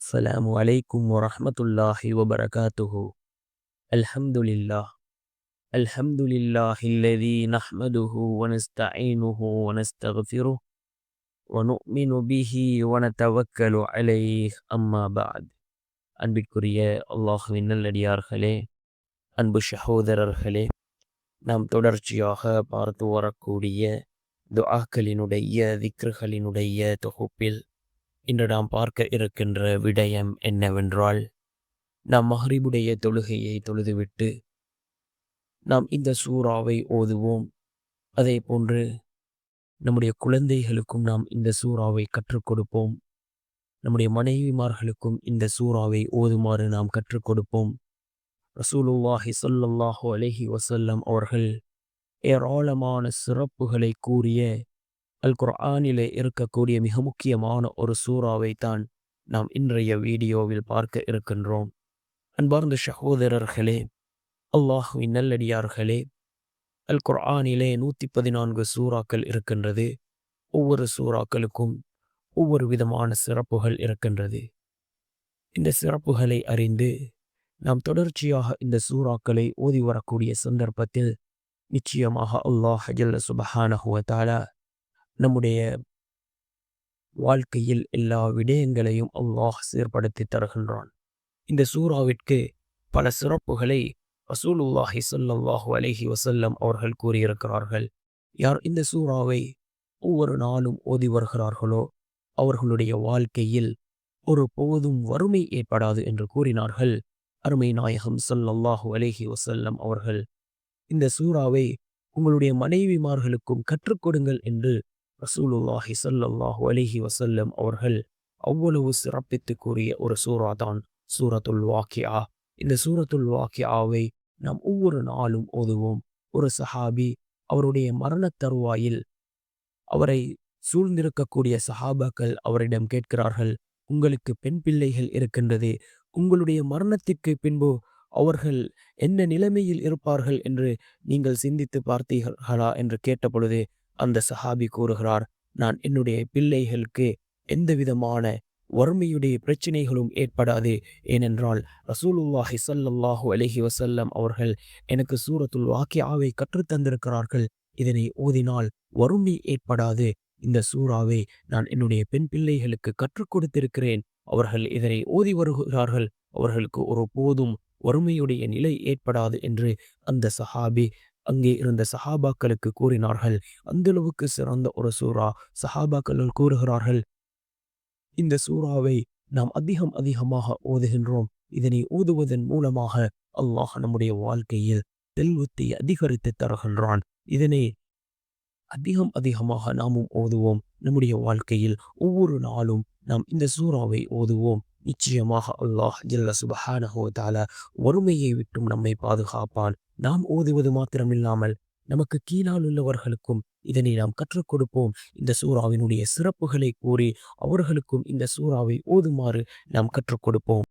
السلام عليكم ورحمة الله وبركاته. الحمد لله. الحمد لله الذي نحمده ونستعينه ونستغفره ونؤمن به ونتوكل عليه أما بعد. அன்பிற்குரிய அல்லாஹ்வின் நல்லடியார்களே, அன்பு சகோதரர்களே, நாம் தொடர்ச்சியாக பார்த்து வரக்கூடிய துஆக்களினுடைய திக்ருகளினுடைய தொகுப்பில் இன்று நாம் பார்க்க இருக்கின்ற விடயம் என்னவென்றால், நாம் மஹ்ரிபுடைய தொழுகையை தொழுதுவிட்டு நாம் இந்த சூறாவை ஓதுவோம். அதே போன்று நம்முடைய குழந்தைகளுக்கும் நாம் இந்த சூறாவை கற்றுக் கொடுப்போம். நம்முடைய மனைவிமார்களுக்கும் இந்த சூறாவை ஓதுமாறு நாம் கற்றுக் கொடுப்போம். ரசூலுல்லாஹி ஸல்லல்லாஹு அலைஹி வஸல்லம் அவர்கள் ஏராளமான சிறப்புகளை கூறிய அல் குர்ஆனிலே இருக்கக்கூடிய மிக முக்கியமான ஒரு சூறாவை தான் நாம் இன்றைய வீடியோவில் பார்க்க இருக்கின்றோம். அன்பார்ந்த சகோதரர்களே, அல்லாஹ்வின் நல்லடியார்களே, அல் குர்ஆனிலே 114 சூறாக்கள் இருக்கின்றது. ஒவ்வொரு சூறாக்களுக்கும் ஒவ்வொரு விதமான சிறப்புகள் இருக்கின்றது. இந்த சிறப்புகளை அறிந்து நாம் தொடர்ச்சியாக இந்த சூறாக்களை ஓதி வரக்கூடிய சந்தர்ப்பத்தில் நிச்சயமாக அல்லாஹ் ஜல்ல சுப்ஹானஹு வ தஆலா நம்முடைய வாழ்க்கையில் எல்லா விடயங்களையும் அல்லாஹ் சீர்படுத்தி தருகின்றான். இந்த சூறாவிற்கு பல சிறப்புகளை ரசூலுல்லாஹி ஸல்லல்லாஹு அலைஹி வஸல்லம் அவர்கள் கூறியிருக்கிறார்கள். யார் இந்த சூறாவை ஒவ்வொரு நாளும் ஓதி வருகிறார்களோ அவர்களுடைய வாழ்க்கையில் ஒரு போதும் வறுமை ஏற்படாது என்று கூறினார்கள். அருமை நாயகம் ஸல்லல்லாஹு அலைஹி வஸல்லம் அவர்கள் இந்த சூறாவை உங்களுடைய மனைவிமார்களுக்கும் கற்றுக் கொடுங்கள் என்று ரசூலுல்லாஹி ஸல்லல்லாஹு அலைஹி வஸல்லம் அவர்கள் அவ்வளவு சிறப்பித்து கூறிய ஒரு சூறா தான் சூரத்துல் வாக்கியா. இந்த சூரத்துல் வாக்கியாவை நாம் ஒவ்வொரு நாளும் ஓதுவோம். ஒரு சஹாபி அவருடைய மரண தருவாயில் அவரை சூழ்ந்திருக்கக்கூடிய சஹாபாக்கள் அவரிடம் கேட்கிறார்கள், உங்களுக்கு பெண் பிள்ளைகள் இருக்கின்றது, உங்களுடைய மரணத்திற்கு பின்பு அவர்கள் என்ன நிலைமையில் இருப்பார்கள் என்று நீங்கள் சிந்தித்து பார்த்தீர்களா என்று கேட்டபொழுது அந்த சஹாபி கூறுகிறார், நான் என்னுடைய பிள்ளைகளுக்கு எந்த விதமான வறுமையுடைய பிரச்சனைகளும் ஏற்படாது. ஏனென்றால் ரசூலுல்லாஹி ஸல்லல்லாஹு அலைஹி வஸல்லம் அவர்கள் எனக்கு சூரத்துல் வாக்கியாவை கற்றுத்தந்திருக்கிறார்கள். இதனை ஓதினால் வறுமை ஏற்படாது. இந்த சூறாவை நான் என்னுடைய பெண் பிள்ளைகளுக்கு கற்றுக் கொடுத்திருக்கிறேன். அவர்கள் இதனை ஓதி வருகிறார்கள். அவர்களுக்கு ஒரு போதும் வறுமையுடைய நிலை ஏற்படாது என்று அந்த சஹாபி அங்கே இருந்த சஹாபாக்களுக்கு கூறினார்கள். அந்த அளவுக்கு சிறந்த ஒரு சூறா. சஹாபாக்கள் கூறுகிறார்கள், இந்த சூறாவை நாம் அதிகமாக ஓதுகின்றோம். இதனை ஓதுவதன் மூலமாக அல்லாஹ் நம்முடைய வாழ்க்கையில் செல்வத்தை அதிகரித்து தருகின்றான். இதனை அதிகமாக நாமும் ஓதுவோம். நம்முடைய வாழ்க்கையில் ஒவ்வொரு நாளும் நாம் இந்த சூறாவை ஓதுவோம். நிச்சயமாக அல்லாஹ் ஜல்ல சுப்ஹானஹு வ தஆலா வறுமையை விட்டும் நம்மை பாதுகாப்பான். நாம் ஓதுவது மாத்திரமில்லாமல் நமக்கு கீழால் உள்ளவர்களுக்கும் இதனை நாம் கற்றுக் கொடுப்போம். இந்த சூறாவினுடைய சிறப்புகளை கூறி அவர்களுக்கும் இந்த சூறாவை ஓதுமாறு நாம் கற்றுக் கொடுப்போம்.